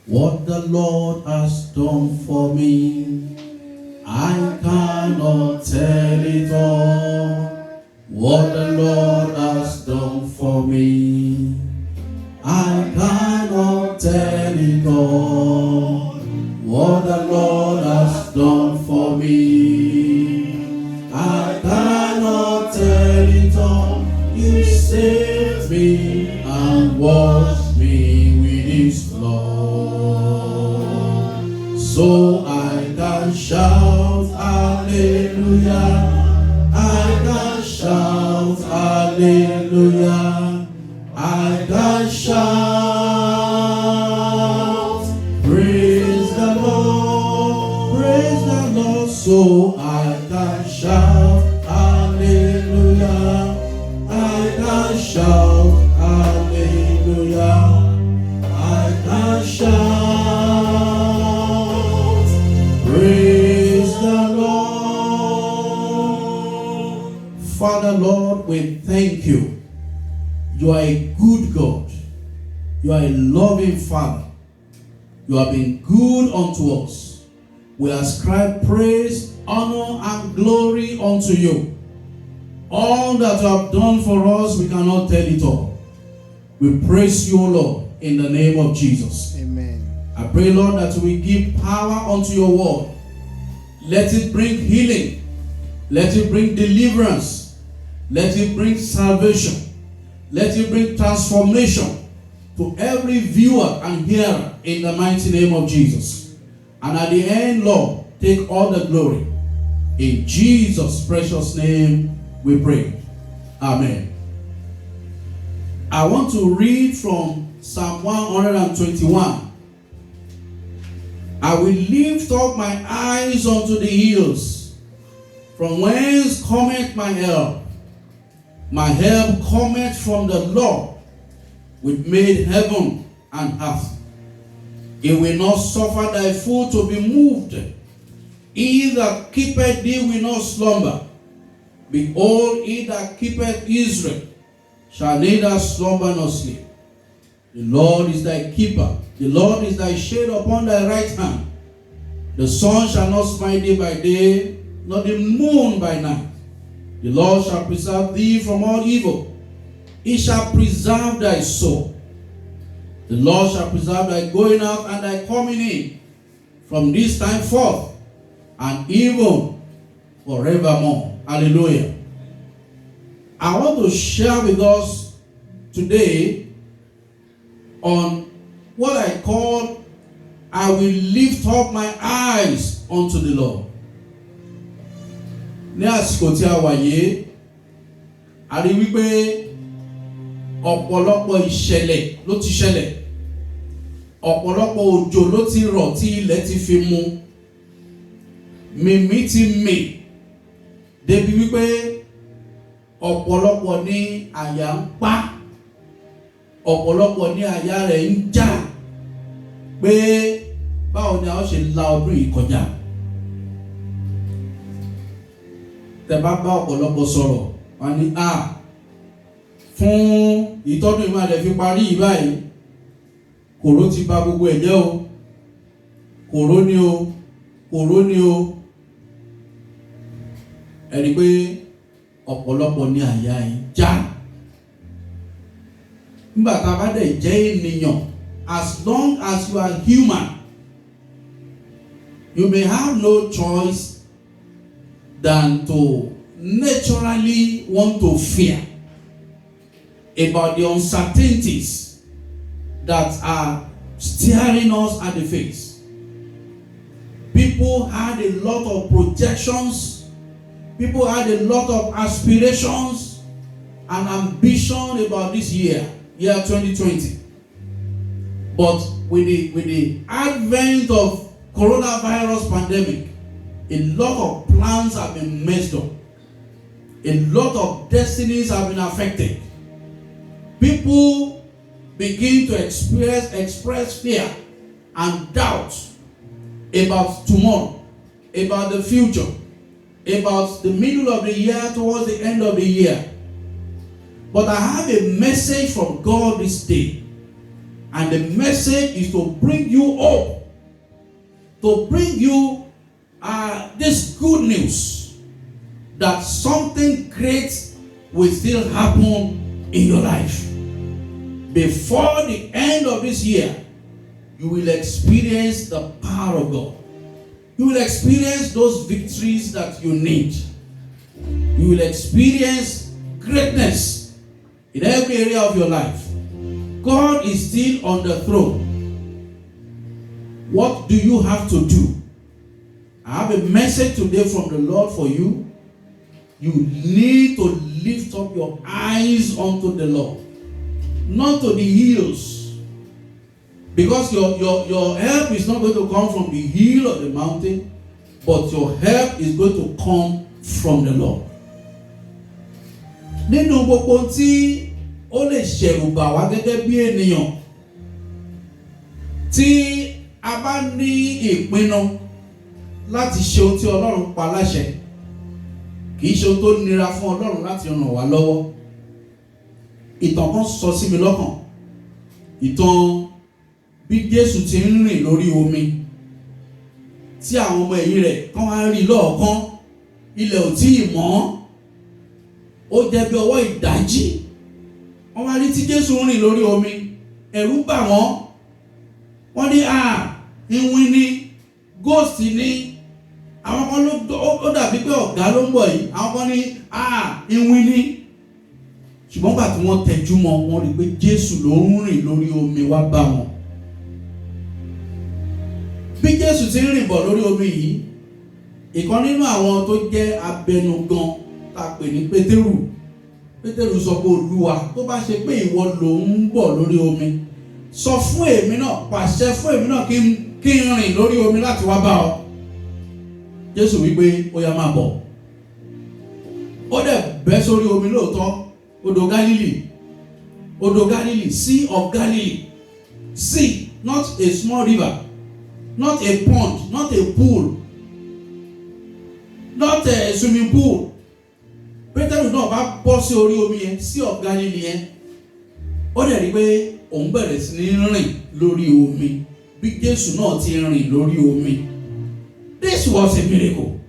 What the Lord has done for me, I cannot tell it all. What the Lord has done for me, I cannot tell it all. What the Lord has done for me, I cannot tell it all. You saved me and washed me with His blood, so I can shout hallelujah. I can shout hallelujah. I can shout praise the Lord, so I can shout hallelujah. I can shout hallelujah. I can shout praise the Lord. Father, Lord, we thank you. You are a good God. You are a loving Father. You have been good unto us. We ascribe praise, honor, and glory unto you. All that you have done for us, we cannot tell it all. We praise you, Lord, in the name of Jesus. Amen. I pray, Lord, that we give power unto your word. Let it bring healing. Let it bring deliverance. Let it bring salvation. Let it bring transformation to every viewer and hearer in the mighty name of Jesus. And at the end, Lord, take all the glory. In Jesus' precious name we pray. Amen. I want to read from Psalm 121. I will lift up my eyes unto the hills, from whence cometh my help. My help cometh from the Lord, which made heaven and earth. He will not suffer thy foot to be moved. He that keepeth thee will not slumber. Behold, he that keepeth Israel shall neither slumber nor sleep. The Lord is thy keeper. The Lord is thy shade upon thy right hand. The sun shall not smite thee by day, nor the moon by night. The Lord shall preserve thee from all evil. He shall preserve thy soul. The Lord shall preserve thy going out and thy coming in, from this time forth and even forevermore. Hallelujah. I want to share with us today on what I call, I will lift up my eyes unto the Lord. Ní àsìkò tí a wà yìí, a rí wípé ọ̀pọ̀lọpọ̀ ìṣẹ̀lẹ̀ ló ti ṣẹlẹ̀. Ọ̀pọ̀lọpọ̀ òjò ló ti rọ̀ tí ilẹ̀ ti fi mu. Mìmì ti mì. Débi wípé ọ̀pọ̀lọpọ̀ ní àyà ń pa. Ọ̀pọ̀lọpọ̀ ní àyà rẹ̀ ń já. Pé báwo ni a ó ṣe la ọdún yìí kọjá. Tẹ́ bá bá ọ̀pọ̀lọpọ̀ sọ̀rọ̀, wọ́n ní fún ìtọ́dún ìmọ̀lẹ̀ fi parí yìí báyìí, kòró ti bà gbogbo ẹ̀ jẹ́ o. Kòró ni o. Kòró ni o. Ẹ̀rí pé ọ̀pọ̀lọpọ̀ ní àyà ẹ̀ já. Nígbà tá a bá dẹ̀ jẹ́ ènìyàn, as long as you are human, you may have no choice than to naturally want to fear about the uncertainties that are staring us at the face. People had a lot of projections. People had a lot of aspirations and ambition about this year 2020. But with the advent of coronavirus pandemic, a lot of plans have been messed up. A lot of destinies have been affected. People begin to express fear and doubt about tomorrow, about the future, about the middle of the year towards the end of the year. But I have a message from God this day And the message is to bring you hope, to bring you this good news that something great will still happen in your life. Before the end of this year, you will experience the power of God. You will experience those victories that you need. You will experience greatness in every area of your life. God is still on the throne. What do you have to do? I have a message today from the Lord for you. You need to lift up your eyes unto the Lord, not to the hills. Because your help is not going to come from the hill or the mountain, but your help is going to come from the Lord. Nínú gbogbo tí ó lè ṣẹ̀rù bà wá gẹ́gẹ́ bí ènìyàn, tí a bá ní ìpinnu láti ṣe ohun tí Ọlọ́run pa láṣẹ, kì í ṣe ohun tó nira fún Ọlọ́run láti ràn wá lọ́wọ́. Ìtàn kan sọ sí mi lọ́kàn. Ìtàn bí Jésù ti ń rìn lórí omi, tí àwọn ọmọ ẹ̀yìn rẹ̀ kán wá rí lọ́ọ̀kan, ilẹ̀ ò tíì mọ́, ó jẹ́ bí ọwọ́ ìdájí, wọ́n wá rí tí Jésù ń rìn lórí omi, ẹ̀rù bà wọ́n, wọ́n ní ìwìn ni, ghost ni, àwọn kan ó dàbí pé ọ̀gá ló ń bọ̀ yìí, àwọn kan ní ìwìn ni. Ṣùgbọ́n gbà tí wọ́n tẹjú mọ́, wọ́n rí pé Jésù ló ń rìn lórí omi wá bá wọn. Bí Jésù ti ń rìn bọ̀ lórí omi yìí, ìkan nínú àwọn tó jẹ́ abẹnugan tá pè ní Pétérù sọ pé Olúwa, tó bá ṣe pé ìwọ ló ń bọ̀ lórí omi, sọ fún èmi náà, pàṣẹ fún èmi náà kí n rìn lórí omi láti wá bá ọ. Jésù wípé ó yá máa bọ̀. Ó dẹ̀ bẹ́ sórí omi lóòótọ́, odò Galilee, Sea of Galilee. Sea, not a small river, not a pond, not a pool, not a swimming pool. Pétérù náà bá bọ́ sí orí omi yẹn, Sea of Galilee yẹn. Ó dẹ̀ rí pé òun bẹ̀rẹ̀ sí ní rìn lórí omi, bí Jésù náà ti rìn lórí omi. This was a miracle.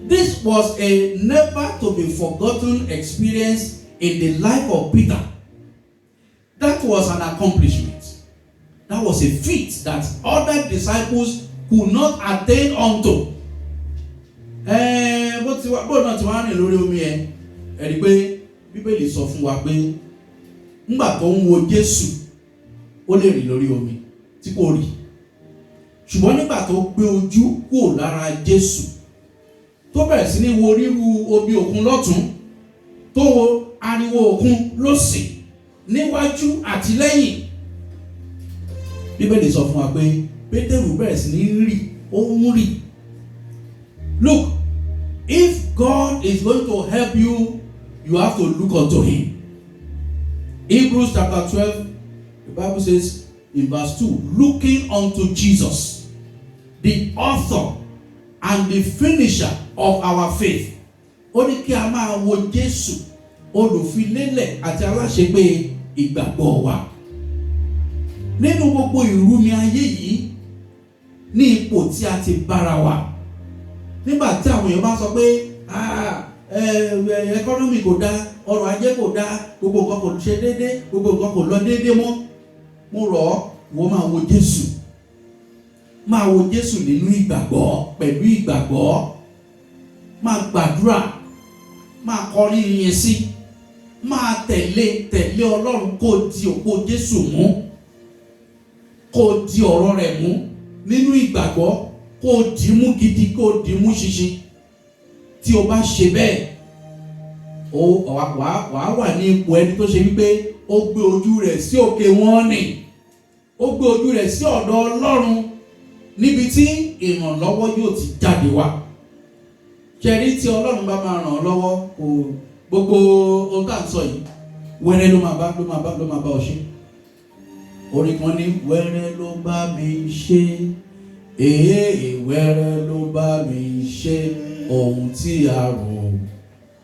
This was a never to be forgotten experience in the life of Peter. That was an accomplishment. That was a feat that other disciples could not attain unto. Bó náà ti wá rìn lórí omi ẹ̀, ẹ̀rí pé Bíbélì sọ fún wa pé ńgbà tó ń wo Jésù, ó lè rìn lórí omi tí kò rí. Ṣùgbọ́n nígbà tó gbé ojú kúrò lára Jésù, tó bẹ̀rẹ̀ sí ní wo ríru omi òkun lọ́tún, tó wo ariwo òkun lósì, níwájú àti lẹ́yìn. Bíbélì sọ fún wa pé Pétérù bẹ̀rẹ̀ sí ní rì, ó ń rì. Look, if God is going to help you, you have to look unto Him. Hebrews chapter 12, the Bible says in verse 2, looking unto Jesus, the author and the finisher of our faith. Ó ní kí a máa wo Jésù, olùfilélẹ̀ àti aláṣepé ìgbàgbọ́ wa. Nínú gbogbo ìrúmi ayé yìí, ní ipò tí a ti bára wa, nígbà tí àwọn èèyàn bá sọ pé economy kò dá, ọrọ̀ ajé kò dá, gbogbo nǹkan kò ṣe déédé, gbogbo nǹkan kò lọ déédé mọ́, mo rọ̀ ọ́, ìwọ máa wo Jésù. Máa wo Jésù nínú ìgbàgbọ́, pẹ̀lú ìgbàgbọ́. Máa gbàdúrà, máa kọrin ìyìn sí, máa tẹ̀lé Ọlọ́run, kó di òpó Jésù mú, kó di ọ̀rọ̀ rẹ̀ mú nínú ìgbàgbọ́, kó dì mú gidi, kó dì mú ṣinṣin. Tí o bá ṣe bẹ́ẹ̀, wàá wà ní ipò ẹni tó ṣe wípé ó gbé ojú rẹ̀ sí òkè wọn nì, ó gbé ojú rẹ̀ sí ọ̀dọ̀ Ọlọ́run, níbi tí ìrànlọ́wọ́ yóò ti jáde wá. Ṣẹ̀rí tí Ọlọ́run bá máa ràn ọ́ lọ́wọ́, gbogbo ohun tá à ń sọ yìí, wẹ́rẹ́ ló máa bá ọ ṣe. Orin kan ní wẹ́rẹ́ ló bá mi ṣe, wẹ́rẹ́ ló bá mi ṣe, ohun tí a rò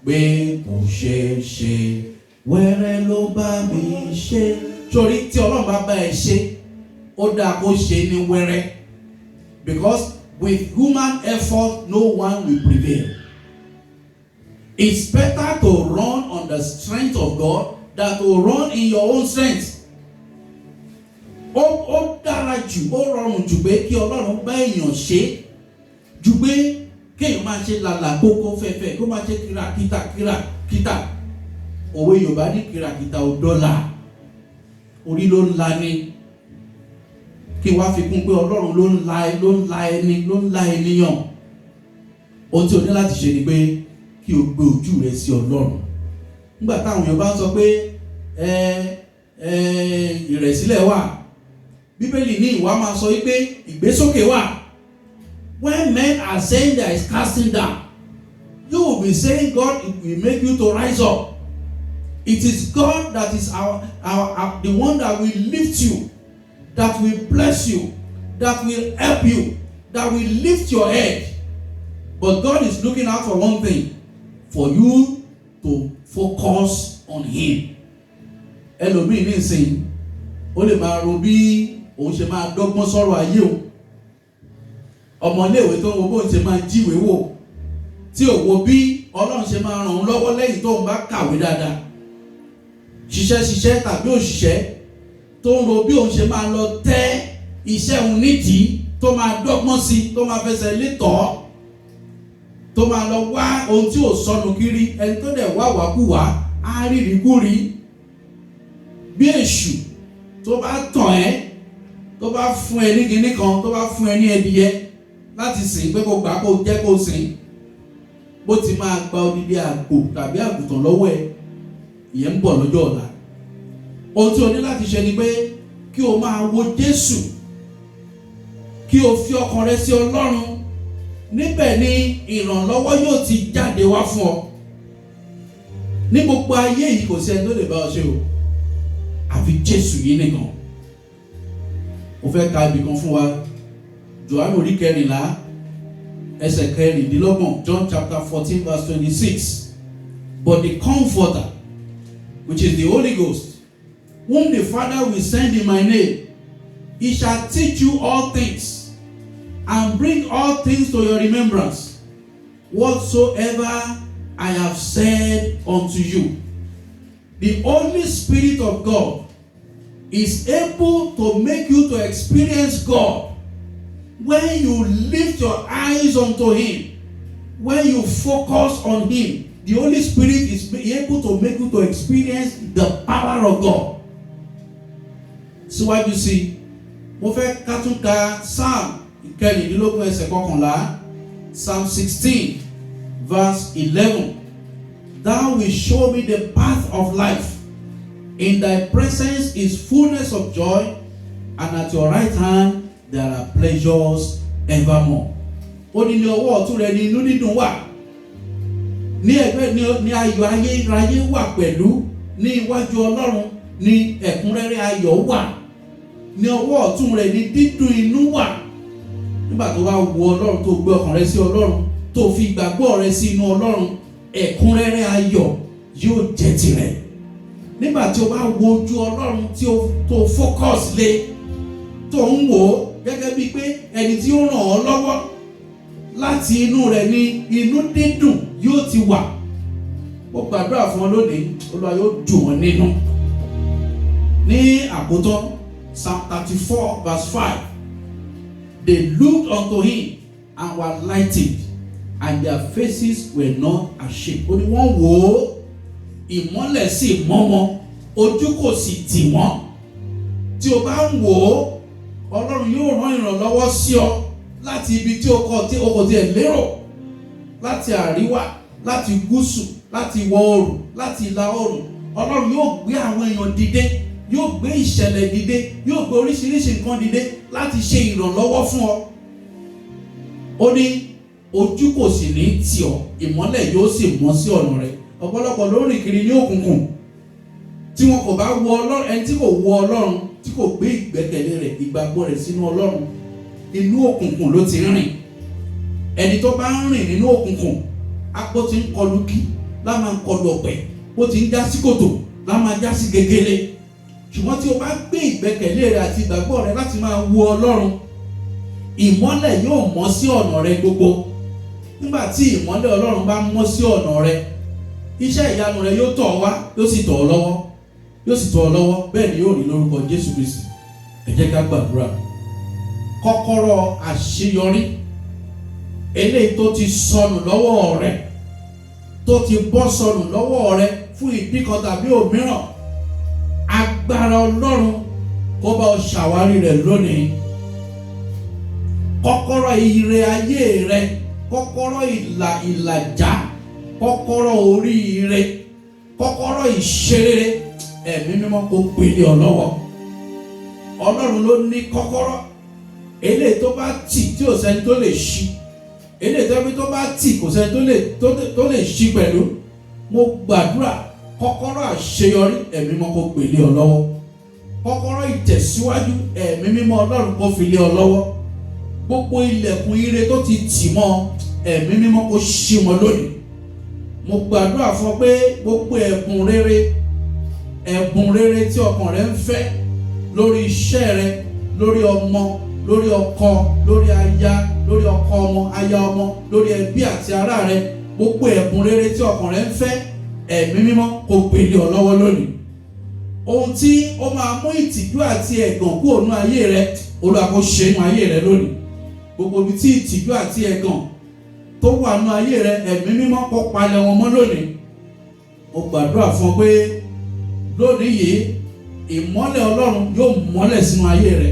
pé kò ṣeé ṣe, wẹ́rẹ́ ló bá mi ṣe. torí tí Ọlọ́run bá bá ẹ ṣe ó dáa kó ṣe ní wẹ́rẹ́, because with human effort no one will prevail. It's better to run on the strength of God than to run in your own strength. Ó dára jù, ó rọrùn jù pé kí Ọlọ́run bá èèyàn ṣe jù pé kéèyàn máa ṣe làlà kókó fẹ́fẹ́ kó máa ṣe kírakítà. Òwe Yorùbá ní kírakítà ò dọ́là, orí ló ń la ni. Kí wá fi kún pé Ọlọ́run ló ń la ènìyàn. Ohun tí o ní láti ṣe ni pé kí o gbé ojú rẹ sí Ọlọ́run. Nígbà táwọn èèyàn bá ń sọ pé ìrẹ̀sílẹ̀ wà, Bíbélì ní ìwà máa sọ wípé ìgbésókè wà. When men are saying there is casting down, you will be saying God will make you to rise up. It is God that is the one that will lift you, that will bless you, that will help you, that will lift your head. But God is looking out for one thing, for you to focus on Him. Ẹlòmíì nísìnyí, ó lè máa ro bí òun ṣe máa dọ́gbọ́n sọ̀rọ̀ ayé o. Ọmọléèwé tó ń wo bóun ṣe máa jíwèé wò, tí ò wo bí Ọlọ́run ṣe máa ràn òun lọ́wọ́ lẹ́yìn tóun bá kàwé dáadáa. Ṣiṣẹ́ tàbí òṣìṣẹ́ tó ń ro bí òun ṣe máa lọ tẹ́ iṣẹ́ òun nídìí, tó máa dọ́gbọ́n sí, tó máa fẹsẹ̀ létọ́, tó máa lọ wá ohun tí ò sọnù kiri. Ẹni tó dẹ̀ wá wákúwá á rí kúrí. Bí èṣù tó bá tàn ẹ́, tó bá fún ẹ ní kinní kan, tó bá fún ẹ ní ẹdìyẹ láti sìn pé kó gbà kó jẹ́ kó sìn, bó ti máa gba odidi àgbò tàbí àgùntàn lọ́wọ́ ẹ, ìyẹn ń bọ̀ lọ́jọ́ ọ̀la. Ohun tí o ní láti ṣe ni pé kí o máa wo Jésù, kí o fi ọkàn rẹ sí Ọlọ́run. Níbẹ̀ ni ìrànlọ́wọ́ yóò ti jáde wá fún ọ. Ní gbogbo ayé yìí kò sí ẹni tó lè bá ọ ṣe o, àfi Jésù yìí nìkan. Mo fẹ́ ka ibì kan fún wa, Jòhánù orí 14 ẹsẹ̀ 16, John chapter 14 verse 26. But the Comforter, which is the Holy Ghost, whom the Father will send in my name, He shall teach you all things, and bring all things to your remembrance, whatsoever I have said unto you. The Holy Spirit of God is able to make you to experience God when you lift your eyes unto Him, when you focus on Him. The Holy Spirit is able to make you to experience the power of God. So what you see, mo fẹ́ ká tún ka Psalm 16 ẹsẹ̀ 11, Psalm 16 verse 11. Thou wilt show me the path of life. In thy presence is fullness of joy, and at your right hand there are pleasures evermore. Ó ní ọwọ́ ọ̀tún rẹ ní inú dídùn wà. Ní ẹ̀gbẹ́ ní ayọ̀ ayérayé wà pẹ̀lú. Ní iwájú Ọlọ́run ní ẹ̀kúnrẹ́rẹ́ ayọ̀ wà. Ní ọwọ́ ọ̀tún rẹ ní dídùn inú wà. Nígbà tó bá wo Ọlọ́run, tó gbé ọkàn rẹ sí Ọlọ́run, tó fi ìgbàgbọ́ rẹ sí inú Ọlọ́run, ẹ̀kúnrẹ́rẹ́ ayọ̀ yóò jẹ́ tirẹ̀. Nígbà tí o bá wo ojú Ọlọ́run, tí o tó focus lé, tó ń wò ó gẹ́gẹ́ bíi pé ẹni tí ó ràn ọ́ lọ́wọ́, láti inú rẹ̀ ní inú dídùn yóò ti wà. Mo gbàdúrà fún ọ lónìí, Olúwa yóò dùn ọ́ nínú. Ní àkótán, Psalm 34 verse 5. They looked unto Him and were lightened, and their faces were not ashamed. Ó ní wọ́n wò ó, ìmọ́lẹ̀ sì mọ́ wọn, ojú kò sì tì wọ́n. Tí o bá ń wò ó, Ọlọ́run yóò rán ìrànlọ́wọ́ sí ọ láti ibi tí o kò tiẹ̀ lérò, láti àríwá, láti gúúsù, láti ìwọ̀ oòrùn, láti ìlà oòrùn. Ọlọ́run yóò gbé àwọn èèyàn dìde, yóò gbé ìṣẹ̀lẹ̀ dìde, yóò gbé oríṣiríṣi nǹkan dìde láti ṣe ìrànlọ́wọ́ fún ọ. Ó ní ojú kò sì ní tì ọ́, ìmọ́lẹ̀ yóò sì mọ́ sí ọ̀nà rẹ̀. Ọ̀pọ̀lọpọ̀ ló rìn kiri ní òkùnkùn, tí wọn kò bá wo Ọlọ́run. Ẹni tí kò wo Ọlọ́run, tí kò gbé ìgbẹ́kẹ̀lé rẹ̀, ìgbàgbọ́ rẹ̀ sínú Ọlọ́run, inú òkùnkùn ló ti rìn. Ẹni tó bá ń rìn nínú òkùnkùn, bó ti ń kọlu kí lá máa ń kọlu ọ̀pẹ, bó ti ń já sí kòtò lá máa já sí gegele. ṣùgbọ́n tí o bá gbé ìgbẹ́kẹ̀lé rẹ àti ìgbàgbọ́ rẹ láti máa wo Ọlọ́run, ìmọ́lẹ̀ yóò mọ́ sí ọ̀nà rẹ gbogbo. Nígbà tí ìmọ́lẹ̀ Ọlọ́run bá mọ́ sí ọ̀nà rẹ, iṣẹ́ ìyanu rẹ yóò tọ̀ wá, yóò sì tọ̀ ọ́ lọ́wọ́, yóò sì tọ̀ ọ́ lọ́wọ́. Bẹ́ẹ̀ ni yóò rí lórúkọ Jésù Kristi. Ẹ jẹ́ ká gbàdúrà. Kọ́kọ́rọ́ àṣeyọrí eléyìí tó ti sọnù lọ́wọ́ rẹ, tó ti bọ́ sọnù lọ́wọ́ rẹ fún ìdí kan tàbí òmíràn, agbára Ọlọ́run kó bá ọ ṣàwárí rẹ̀ lónìí. Kọ́kọ́rọ́ ire ayé rẹ, kọ́kọ́rọ́ ìlàjà, kọ́kọ́rọ́ oríire, kọ́kọ́rọ́ ìṣerere, ẹ̀mí mímọ́ kó gbélé ọ lọ́wọ́. Ọlọ́run ló ní kọ́kọ́rọ́ eléyìí tó bá tì tí ò sẹ́ni tó lè ṣí, eléyìí tó bá tì kò sẹ́ni tó lè ṣí pẹ̀lú. Mo gbàdúrà kọ́kọ́rọ́ àṣeyọrí, ẹ̀mí mímọ́ kó gbélé ọ lọ́wọ́. Kọ́kọ́rọ́ ìtẹ̀síwájú, ẹ̀mí mímọ́ Ọlọ́run kó fi lé ọ lọ́wọ́. Gbogbo ilẹ̀kùn ire tó ti tì mọ́, ẹ̀mí mímọ́ kó ṣí wọn lónìí. Mo gbàdúrà fún ọ pé gbogbo ẹ̀bùn rere tí ọkàn rẹ ń fẹ́ lórí iṣẹ́ rẹ, lórí ọmọ, lórí ọkọ, lórí aya, lórí ọkọ ọmọ, aya ọmọ, lórí ẹbí àti ará rẹ, gbogbo ẹ̀bùn rere tí ọkàn rẹ ń fẹ́, ẹ̀mí mímọ́ kó gbélé ọ lọ́wọ́ lónìí. Ohun tí ó máa mú ìtìjú àti ẹ̀gàn kúrò nínú ayé rẹ, Olúwa kó ṣe nínú ayé rẹ lónìí. Gbogbo ibi tí ìtìjú àti ẹ̀gàn tó wà nínú ayé rẹ, ẹ̀mí mímọ́ kó palẹ̀ wọn mọ́ lónìí. Mo gbàdúrà fún ọ pé lónìí yìí ìmọ́lẹ̀ Ọlọ́run yóò mọ́lẹ̀ sínú ayé rẹ,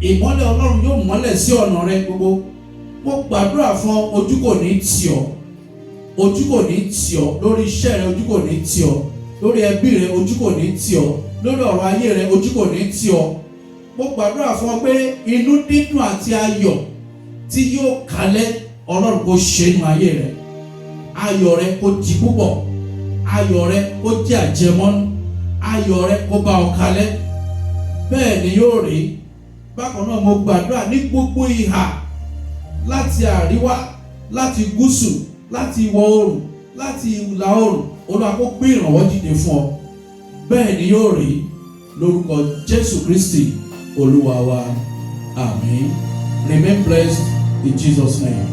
ìmọ́lẹ̀ Ọlọ́run yóò mọ́lẹ̀ sí ọ̀nà rẹ gbogbo. Mo gbàdúrà fún ọ, ojú kò ní tì ọ́, ojú kò ní tì ọ́ lórí iṣẹ́ rẹ, ojú kò ní tì ọ́ lórí ẹbí rẹ, ojú kò ní tì ọ́ lórí ọ̀rọ̀ ayé rẹ, ojú kò ní tì ọ́. Mo gbàdúrà fún ọ pé inú dídùn àti ayọ̀ tí yóò kalẹ̀, Ọlọ́run kó ṣe nínú ayé rẹ. Ayọ̀ rẹ kó di púpọ̀, ayọ̀ rẹ kó jẹ́ àjẹmọ́nú, ayọ̀ rẹ kó bá ọ kalẹ̀. Bẹ́ẹ̀ ni yóò rí. Bákan náà mo gbàdúrà ní gbogbo ìhà, láti àríwá, láti gúúsù, láti ìwọ̀ oòrùn, láti ìlà oòrùn, Olúwa kó gbé ìrànwọ́ dìde fún ọ. Bẹ́ẹ̀ ni yóò rí lórúkọ Jésù Kristi Olúwa wa. Àmín. Remain blessed in Jesus' name.